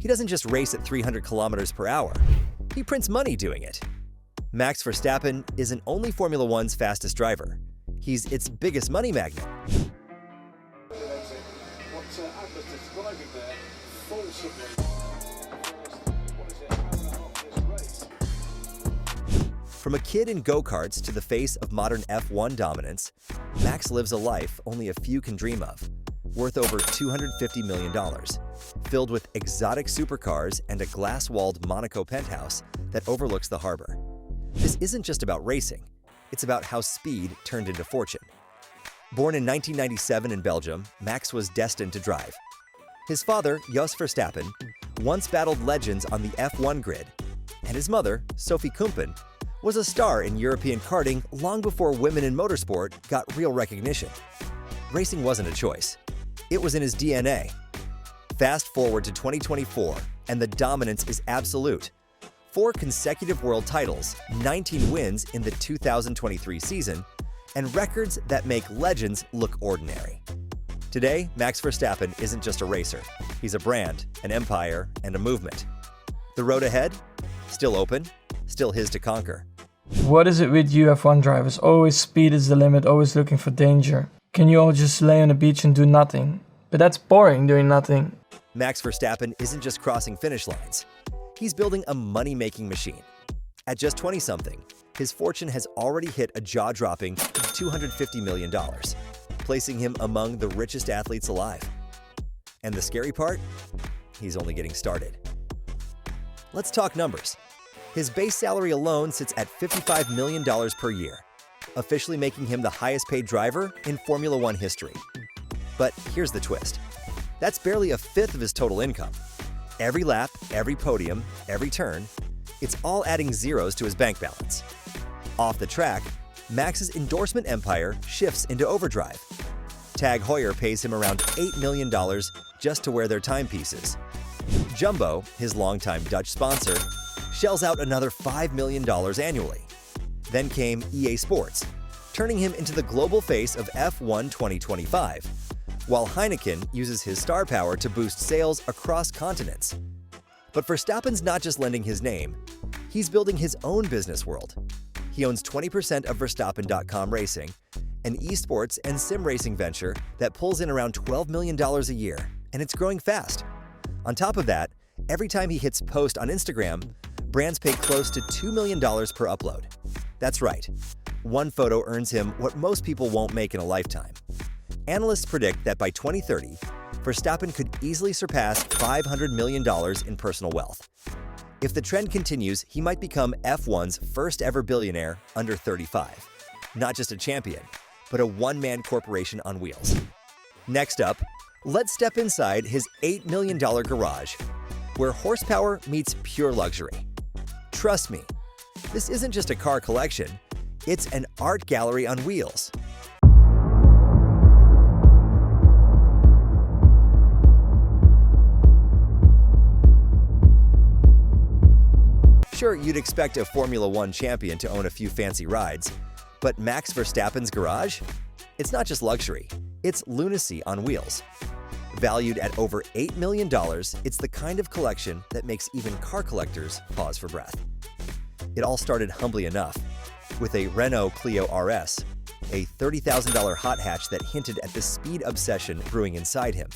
He doesn't just race at 300 kilometers per hour. He prints money doing it. Max Verstappen isn't only Formula One's fastest driver. He's its biggest money magnet. From a kid in go-karts to the face of modern F1 dominance, Max lives a life only a few can dream of, worth over $250 million, filled with exotic supercars and a glass-walled Monaco penthouse that overlooks the harbor. This isn't just about racing, it's about how speed turned into fortune. Born in 1997 in Belgium, Max was destined to drive. His father, Jos Verstappen, once battled legends on the F1 grid, and his mother, Sophie Kumpen, was a star in European karting long before women in motorsport got real recognition. Racing wasn't a choice. It was in his DNA. Fast forward to 2024, and the dominance is absolute. 4 consecutive world titles, 19 wins in the 2023 season, and records that make legends look ordinary. Today, Max Verstappen isn't just a racer. He's a brand, an empire, and a movement. The road ahead? Still open, still his to conquer. What is it with you F1 drivers? Always speed is the limit, always looking for danger. Can you all just lay on the beach and do nothing? But that's boring, doing nothing. Max Verstappen isn't just crossing finish lines. He's building a money-making machine. At just 20-something, his fortune has already hit a jaw-dropping $250 million, placing him among the richest athletes alive. And the scary part? He's only getting started. Let's talk numbers. His base salary alone sits at $55 million per year, officially making him the highest-paid driver in Formula One history. But here's the twist. That's barely a fifth of his total income. Every lap, every podium, every turn, it's all adding zeros to his bank balance. Off the track, Max's endorsement empire shifts into overdrive. Tag Heuer pays him around $8 million just to wear their timepieces. Jumbo, his longtime Dutch sponsor, shells out another $5 million annually. Then came EA Sports, turning him into the global face of F1 2025, while Heineken uses his star power to boost sales across continents. But Verstappen's not just lending his name, he's building his own business world. He owns 20% of Verstappen.com Racing, an esports and sim racing venture that pulls in around $12 million a year, and it's growing fast. On top of that, every time he hits post on Instagram, brands pay close to $2 million per upload. That's right. One photo earns him what most people won't make in a lifetime. Analysts predict that by 2030, Verstappen could easily surpass $500 million in personal wealth. If the trend continues, he might become F1's first ever billionaire under 35. Not just a champion, but a one-man corporation on wheels. Next up, let's step inside his $8 million garage, where horsepower meets pure luxury. Trust me, this isn't just a car collection, it's an art gallery on wheels. Sure, you'd expect a Formula One champion to own a few fancy rides, but Max Verstappen's garage? It's not just luxury, it's lunacy on wheels. Valued at over $8 million, it's the kind of collection that makes even car collectors pause for breath. It all started humbly enough, with a Renault Clio RS, a $30,000 hot hatch that hinted at the speed obsession brewing inside him.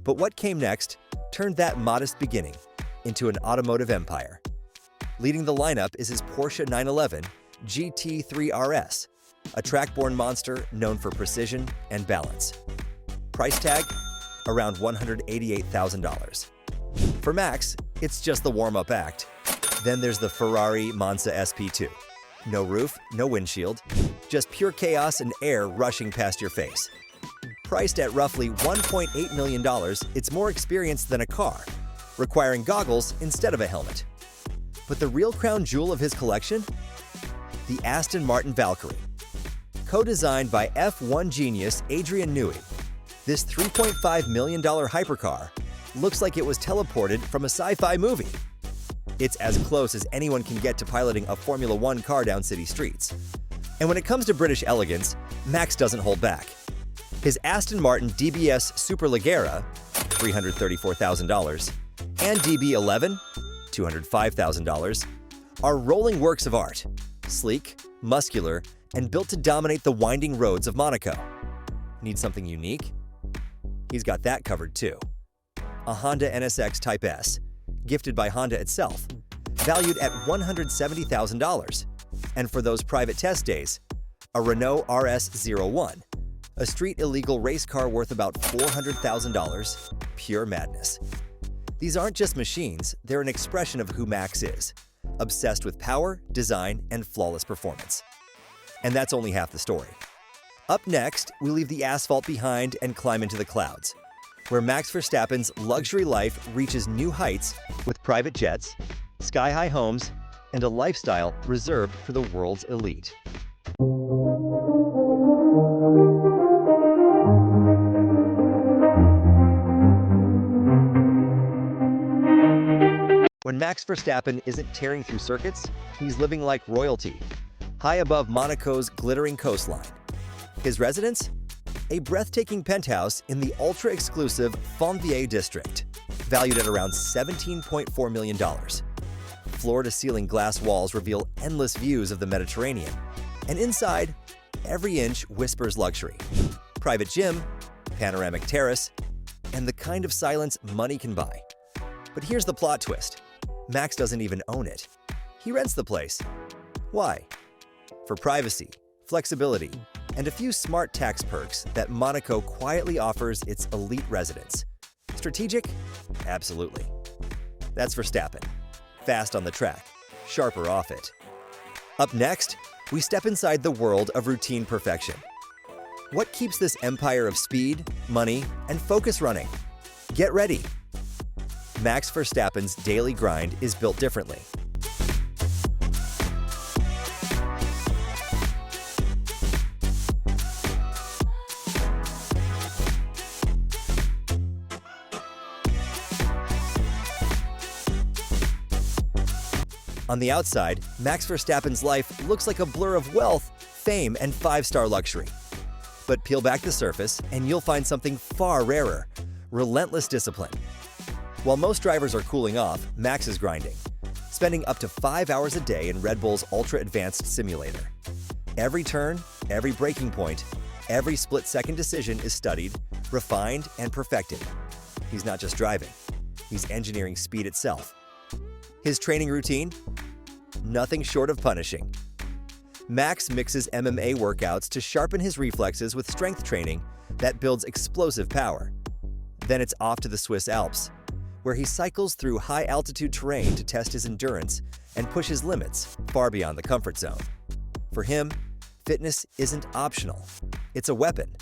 But what came next turned that modest beginning into an automotive empire. Leading the lineup is his Porsche 911 GT3 RS, a track-born monster known for precision and balance. Price tag? Around $188,000. For Max, it's just the warm-up act. Then there's the Ferrari Monza SP2. No roof, no windshield, just pure chaos and air rushing past your face. Priced at roughly $1.8 million, it's more experienced than a car, requiring goggles instead of a helmet. But the real crown jewel of his collection? The Aston Martin Valkyrie. Co-designed by F1 genius Adrian Newey, this $3.5 million hypercar looks like it was teleported from a sci-fi movie. It's as close as anyone can get to piloting a Formula One car down city streets. And when it comes to British elegance, Max doesn't hold back. His Aston Martin DBS Superleggera, $334,000, and DB11, $205,000, are rolling works of art, sleek, muscular, and built to dominate the winding roads of Monaco. Need something unique? He's got that covered too. A Honda NSX Type S, gifted by Honda itself, valued at $170,000. And for those private test days, a Renault RS01, a street illegal race car worth about $400,000, pure madness. These aren't just machines, they're an expression of who Max is, obsessed with power, design, and flawless performance. And that's only half the story. Up next, we leave the asphalt behind and climb into the clouds, where Max Verstappen's luxury life reaches new heights with private jets, sky-high homes, and a lifestyle reserved for the world's elite. When Max Verstappen isn't tearing through circuits, he's living like royalty, high above Monaco's glittering coastline. His residence? A breathtaking penthouse in the ultra-exclusive Fontvieille district, valued at around $17.4 million. Floor-to-ceiling glass walls reveal endless views of the Mediterranean, and inside, every inch whispers luxury. Private gym, panoramic terrace, and the kind of silence money can buy. But here's the plot twist. Max doesn't even own it. He rents the place. Why? For privacy, flexibility, and a few smart tax perks that Monaco quietly offers its elite residents. Strategic? Absolutely. That's Verstappen. Fast on the track, sharper off it. Up next, we step inside the world of routine perfection. What keeps this empire of speed, money, and focus running? Get ready. Max Verstappen's daily grind is built differently. On the outside, Max Verstappen's life looks like a blur of wealth, fame, and five-star luxury. But peel back the surface and you'll find something far rarer: relentless discipline. While most drivers are cooling off, Max is grinding, spending up to 5 hours a day in Red Bull's ultra-advanced simulator. Every turn, every braking point, every split-second decision is studied, refined, and perfected. He's not just driving, he's engineering speed itself. His training routine? Nothing short of punishing. Max mixes MMA workouts to sharpen his reflexes with strength training that builds explosive power. Then it's off to the Swiss Alps, where he cycles through high-altitude terrain to test his endurance and push his limits far beyond the comfort zone. For him, fitness isn't optional. It's a weapon.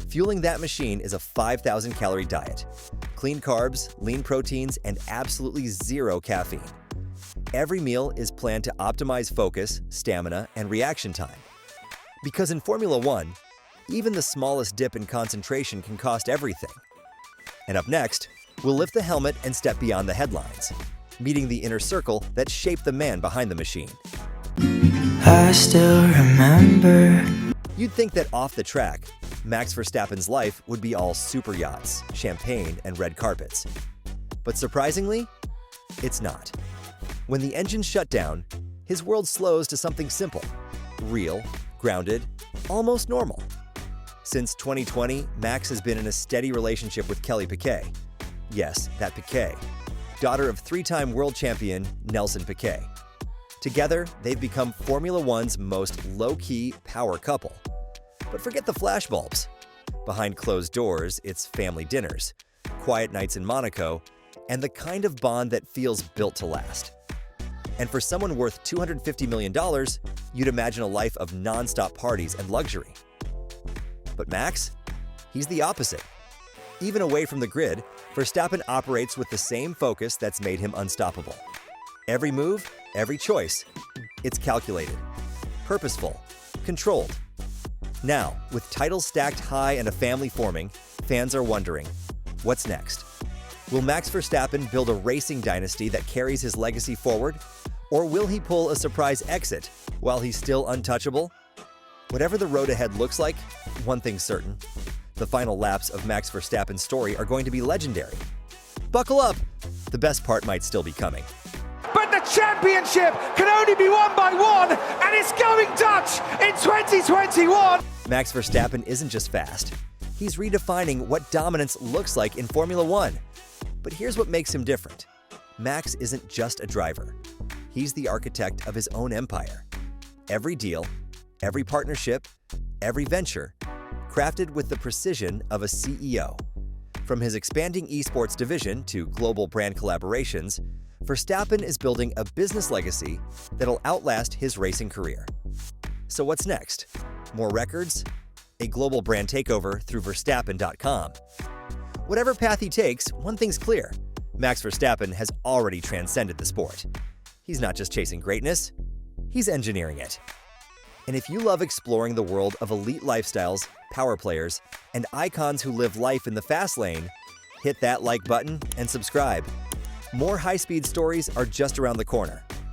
Fueling that machine is a 5,000-calorie diet, clean carbs, lean proteins, and absolutely zero caffeine. Every meal is planned to optimize focus, stamina, and reaction time. Because in Formula One, even the smallest dip in concentration can cost everything. And up next, we'll lift the helmet and step beyond the headlines, meeting the inner circle that shaped the man behind the machine. I still remember. You'd think that off the track, Max Verstappen's life would be all super yachts, champagne, and red carpets. But surprisingly, it's not. When the engines shut down, his world slows to something simple, real, grounded, almost normal. Since 2020, Max has been in a steady relationship with Kelly Piquet. Yes, that Piquet, daughter of three-time world champion Nelson Piquet. Together, they've become Formula One's most low-key power couple. But forget the flashbulbs. Behind closed doors, it's family dinners, quiet nights in Monaco, and the kind of bond that feels built to last. And for someone worth $250 million, you'd imagine a life of non-stop parties and luxury. But Max? He's the opposite. Even away from the grid, Verstappen operates with the same focus that's made him unstoppable. Every move, every choice, it's calculated, purposeful, controlled. Now, with titles stacked high and a family forming, fans are wondering, what's next? Will Max Verstappen build a racing dynasty that carries his legacy forward? Or will he pull a surprise exit while he's still untouchable? Whatever the road ahead looks like, one thing's certain: the final laps of Max Verstappen's story are going to be legendary. Buckle up! the best part might still be coming. But the championship can only be won by one, and it's going Dutch in 2021. Max Verstappen isn't just fast. He's redefining what dominance looks like in Formula One. But here's what makes him different. Max isn't just a driver. He's the architect of his own empire. Every deal, every partnership, every venture, crafted with the precision of a CEO. From his expanding esports division to global brand collaborations, Verstappen is building a business legacy that'll outlast his racing career. So what's next? More records? A global brand takeover through Verstappen.com? Whatever path he takes, one thing's clear. Max Verstappen has already transcended the sport. He's not just chasing greatness, he's engineering it. And if you love exploring the world of elite lifestyles, power players, and icons who live life in the fast lane, hit that like button and subscribe. More high-speed stories are just around the corner.